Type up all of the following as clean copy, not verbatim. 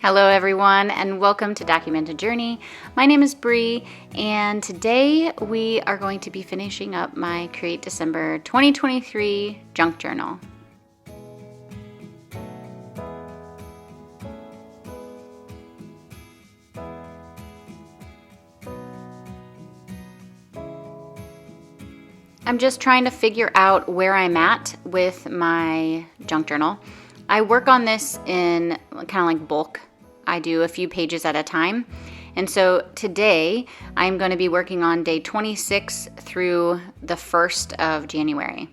Hello everyone and welcome to Documented Journey. My name is Bree and today we are going to be finishing up my Create December 2023 junk journal. I'm just trying to figure out where I'm at with my junk journal. I work on this in kind of like bulk. I do a few pages at a time. And so today I'm going to be working on day 26 through the 1st of January.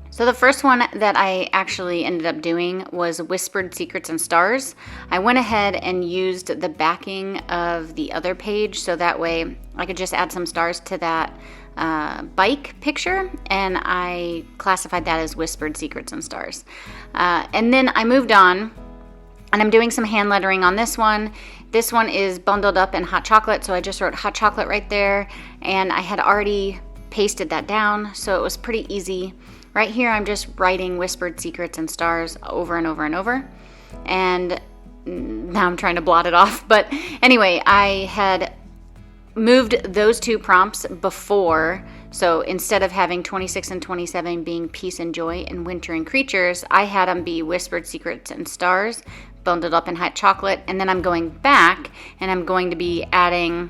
So the first one that I actually ended up doing was Whispered Secrets and Stars. I went ahead and used the backing of the other page so that way I could just add some stars to that bike picture, and I classified that as Whispered Secrets and Stars. And then I moved on, and I'm doing some hand lettering on this one. This one is bundled up in hot chocolate, so I just wrote hot chocolate right there, and I had already pasted that down, so it was pretty easy. Right here, I'm just writing Whispered Secrets and Stars over and over and over, and now I'm trying to blot it off. But anyway, I had moved those two prompts before, so instead of having 26 and 27 being Peace and Joy and Winter and Creatures, I had them be Whispered Secrets and Stars, bundled up in hot chocolate, and then I'm going back and I'm going to be adding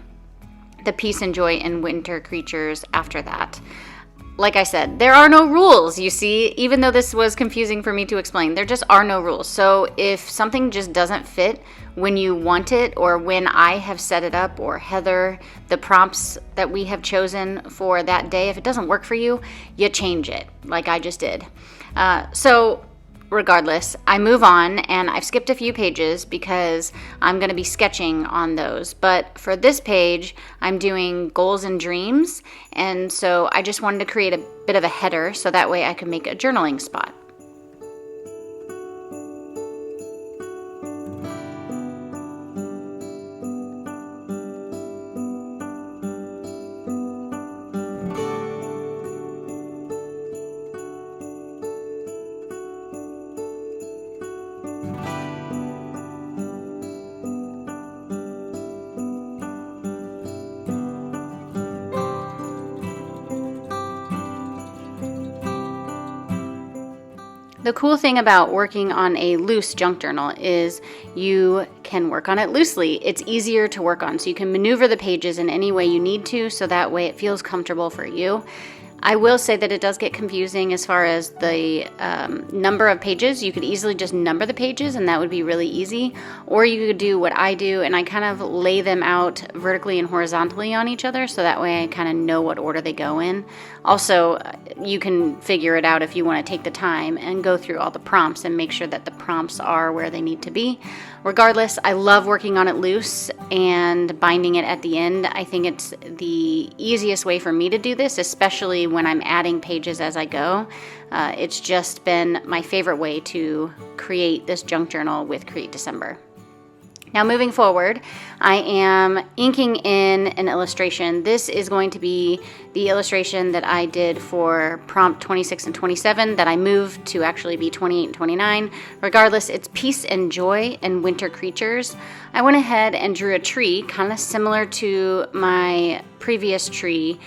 the Peace and Joy and Winter Creatures after that. Like I said, there are no rules, you see, even though this was confusing for me to explain. There just are no rules. So if something just doesn't fit when you want it, or when I have set it up, or Heather, the prompts that we have chosen for that day, if it doesn't work for you, you change it, like I just did. So regardless, I move on, and I've skipped a few pages because I'm going to be sketching on those. But for this page, I'm doing goals and dreams, and so I just wanted to create a bit of a header so that way I could make a journaling spot. The cool thing about working on a loose junk journal is you can work on it loosely. It's easier to work on, so you can maneuver the pages in any way you need to, so that way it feels comfortable for you. I will say that it does get confusing as far as the number of pages. You could easily just number the pages, and that would be really easy. Or you could do what I do, and I kind of lay them out vertically and horizontally on each other, so that way I kind of know what order they go in. Also, you can figure it out if you want to take the time and go through all the prompts and make sure that the prompts are where they need to be. Regardless, I love working on it loose and binding it at the end. I think it's the easiest way for me to do this, especially when I'm adding pages as I go. It's just been my favorite way to create this junk journal with Create December. Now moving forward, I am inking in an illustration. This is going to be the illustration that I did for prompt 26 and 27 that I moved to actually be 28 and 29. Regardless, it's Peace and Joy and Winter Creatures. I went ahead and drew a tree kind of similar to my previous tree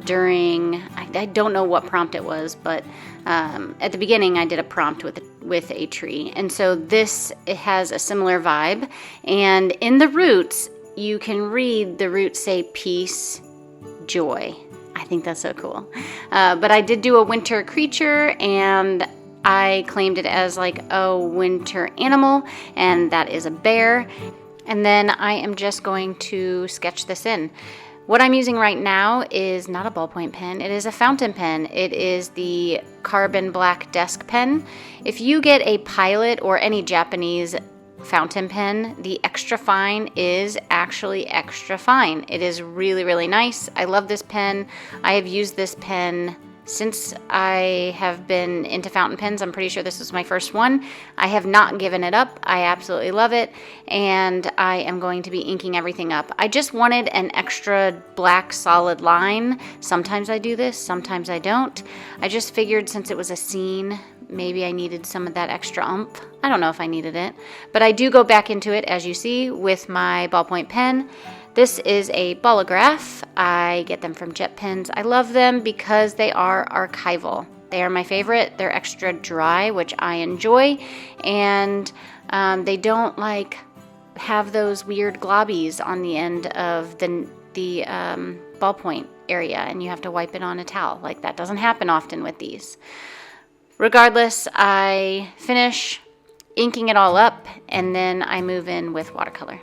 during, I don't know what prompt it was, but at the beginning I did a prompt with a tree. And so this, it has a similar vibe. And in the roots, you can read the roots say Peace, Joy. I think that's so cool. But I did do a winter creature, and I claimed it as like a winter animal, and that is a bear. And then I am just going to sketch this in. What I'm using right now is not a ballpoint pen, it is a fountain pen. It is the Carbon Black Desk Pen. If you get a Pilot or any Japanese fountain pen, the extra fine is actually extra fine. It is really, really nice. I love this pen. I have used this pen Since I have been into fountain pens, I'm pretty sure this is my first one. I have not given it up. I absolutely love it, and I am going to be inking everything up. I just wanted an extra black solid line. Sometimes I do this, sometimes I don't. I just figured since it was a scene, maybe I needed some of that extra oomph. I don't know if I needed it, but I do go back into it, as you see, with my ballpoint pen. This is a Bolograph. I get them from Jet Pens. I love them because they are archival. They are my favorite. They're extra dry, which I enjoy, and they don't like have those weird globbies on the end of the ballpoint area, and you have to wipe it on a towel. Like, that doesn't happen often with these. Regardless, I finish inking it all up, and then I move in with watercolor.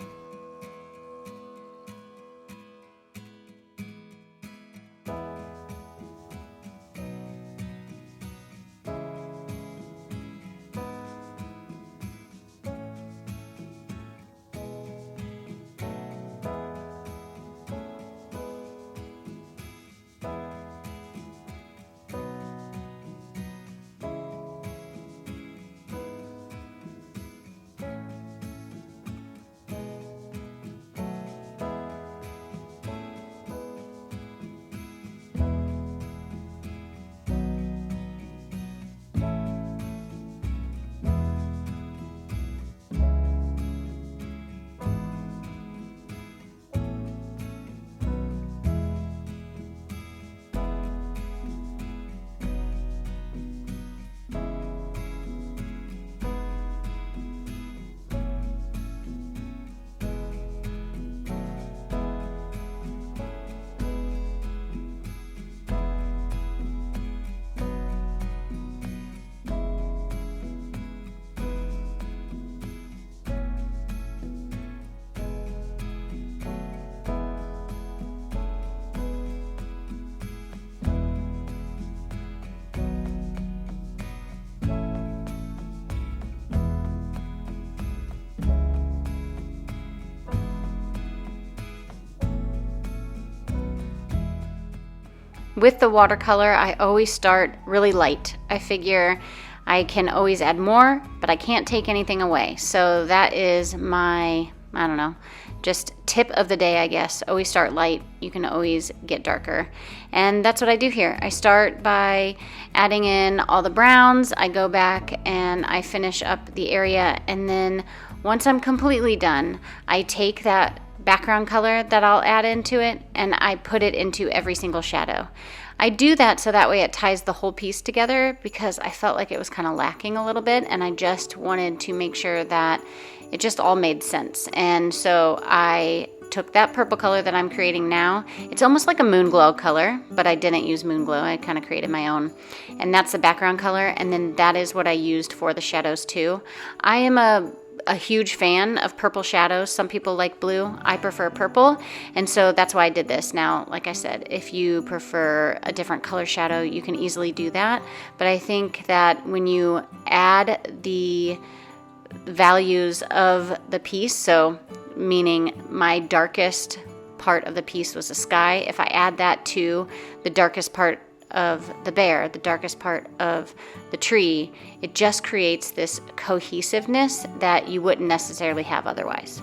With the watercolor, I always start really light. I figure I can always add more, but I can't take anything away. So that is my, I don't know, just tip of the day, I guess. Always start light. You can always get darker. And that's what I do here. I start by adding in all the browns. I go back and I finish up the area. And then once I'm completely done, I take that background color that I'll add into it and I put it into every single shadow. I do that so that way it ties the whole piece together, because I felt like it was kind of lacking a little bit, and I just wanted to make sure that it just all made sense. And so I took that purple color that I'm creating now. It's almost like a moon glow color, but I didn't use moon glow. I kind of created my own. And that's the background color, and then that is what I used for the shadows too. I am a huge fan of purple shadows. Some people like blue. I prefer purple, and so that's why I did this. Now, like I said, if you prefer a different color shadow, you can easily do that. But I think that when you add the values of the piece, so meaning my darkest part of the piece was the sky, if I add that to the darkest part of the bear, the darkest part of the tree, it just creates this cohesiveness that you wouldn't necessarily have otherwise.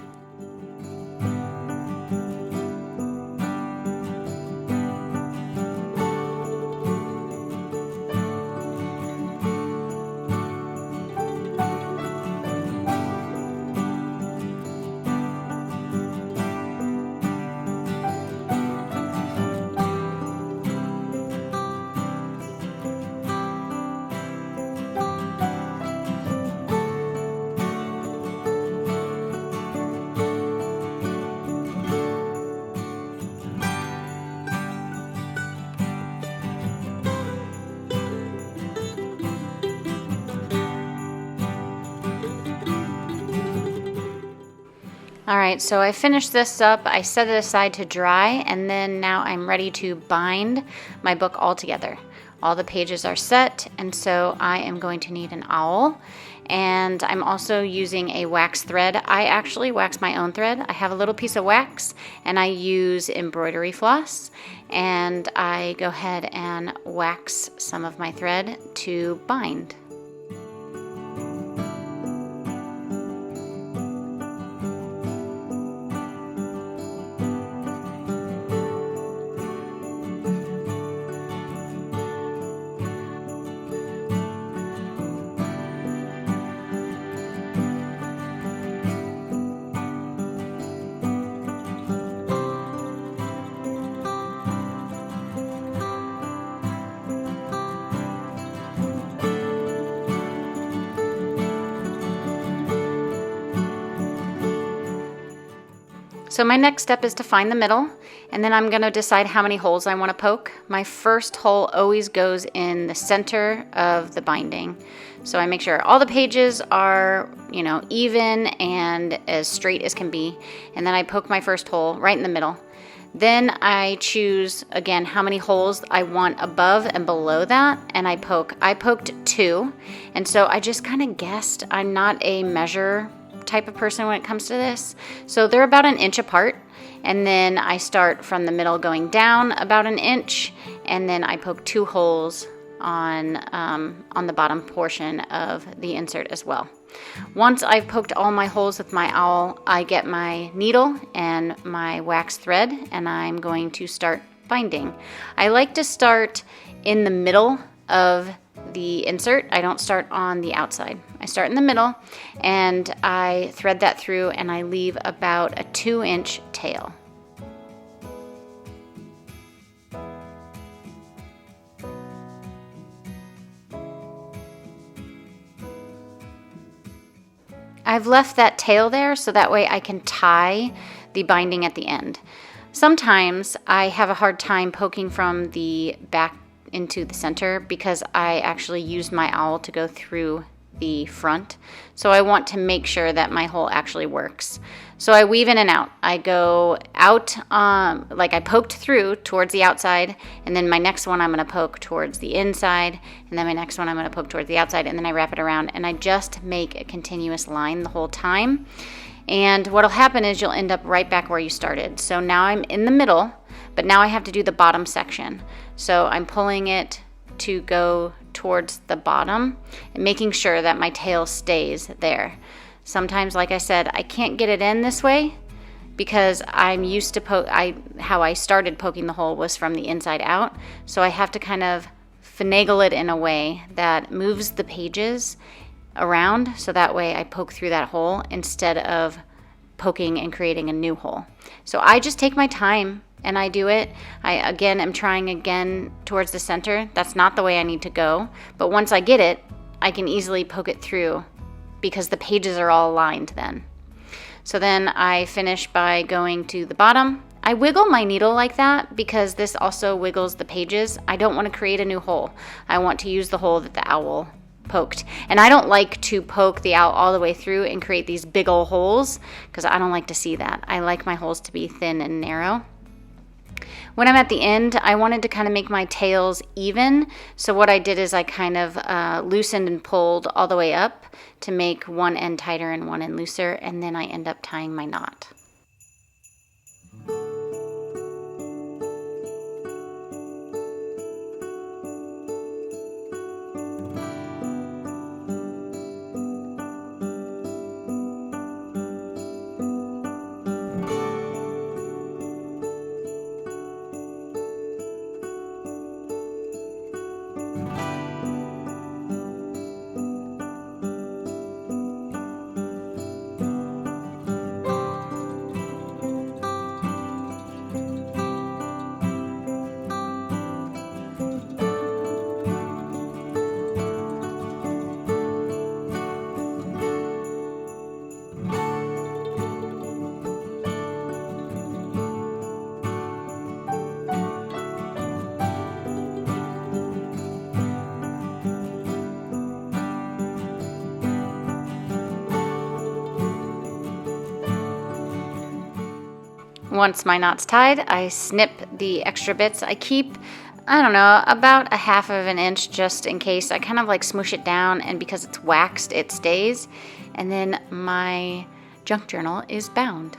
All right, so I finished this up, I set it aside to dry, and then now I'm ready to bind my book all together. All the pages are set, and so I am going to need an owl. And I'm also using a wax thread. I actually wax my own thread. I have a little piece of wax and I use embroidery floss, and I go ahead and wax some of my thread to bind. So my next step is to find the middle, and then I'm going to decide how many holes I want to poke. My first hole always goes in the center of the binding. So I make sure all the pages are, even and as straight as can be. And then I poke my first hole right in the middle. Then I choose, again, how many holes I want above and below that, and I poke. I poked 2, and so I just kind of guessed. I'm not a measure type of person when it comes to this. So they're about 1 inch apart, and then I start from the middle going down about 1 inch, and then I poke 2 holes on the bottom portion of the insert as well. Once I've poked all my holes with my owl, I get my needle and my wax thread, and I'm going to start binding. I like to start in the middle of the insert. I don't start on the outside. I start in the middle and I thread that through, and I leave about a 2-inch tail. I've left that tail there so that way I can tie the binding at the end. Sometimes I have a hard time poking from the back into the center because I actually used my owl to go through the front. So I want to make sure that my hole actually works. So I weave in and out. I go out, like I poked through towards the outside, and then my next one I'm going to poke towards the inside, and then my next one I'm going to poke towards the outside, and then I wrap it around, and I just make a continuous line the whole time. And what'll happen is you'll end up right back where you started. So now I'm in the middle, but now I have to do the bottom section. So I'm pulling it to go towards the bottom and making sure that my tail stays there. Sometimes, like I said, I can't get it in this way because I'm used to how I started poking the hole was from the inside out. So I have to kind of finagle it in a way that moves the pages around, so that way I poke through that hole instead of poking and creating a new hole. So I just take my time and I do it. I again am trying again towards the center. That's not the way I need to go, but once I get it, I can easily poke it through because the pages are all aligned then. So then I finish by going to the bottom. I wiggle my needle like that because this also wiggles the pages. I don't want to create a new hole. I want to use the hole that the owl poked. And I don't like to poke the owl all the way through and create these big old holes because I don't like to see that. I like my holes to be thin and narrow. When I'm at the end, I wanted to kind of make my tails even. So what I did is I kind of loosened and pulled all the way up to make one end tighter and one end looser, and then I end up tying my knot. Once my knot's tied, I snip the extra bits. I keep I don't know, about 1/2 of an inch just in case. I kind of like smoosh it down, and because it's waxed, it stays. And then my junk journal is bound.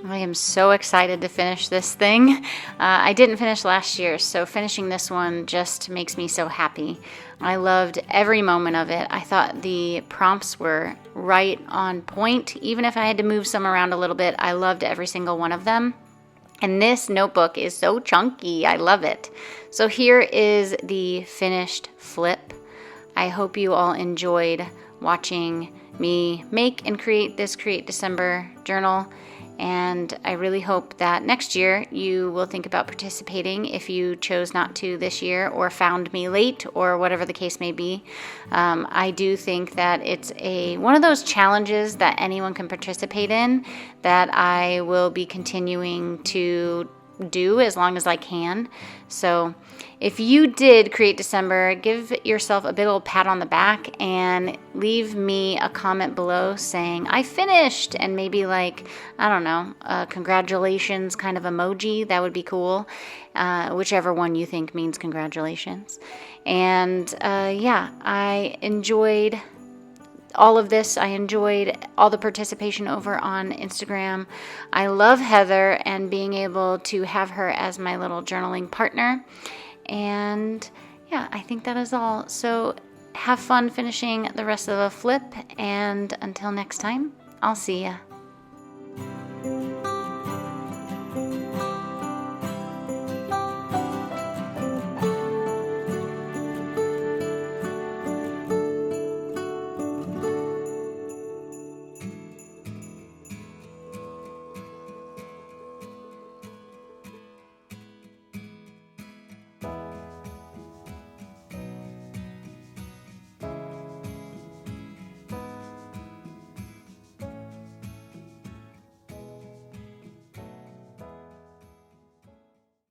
I am so excited to finish this thing. I didn't finish last year, so finishing this one just makes me so happy. I loved every moment of it. I thought the prompts were right on point. Even if I had to move some around a little bit, I loved every single one of them. And this notebook is so chunky. I love it. So here is the finished flip. I hope you all enjoyed watching me make and create this Create December journal. And I really hope that next year you will think about participating if you chose not to this year or found me late or whatever the case may be. I do think that it's one of those challenges that anyone can participate in that I will be continuing to do as long as I can. So if you did Create December, give yourself a big old pat on the back and leave me a comment below saying I finished, and maybe like, I don't know, a congratulations kind of emoji. That would be cool. Whichever one you think means congratulations. And yeah, I enjoyed all of this. I enjoyed all the participation over on Instagram. I love Heather and being able to have her as my little journaling partner. And yeah, I think that is all. So have fun finishing the rest of the flip, and until next time, I'll see ya.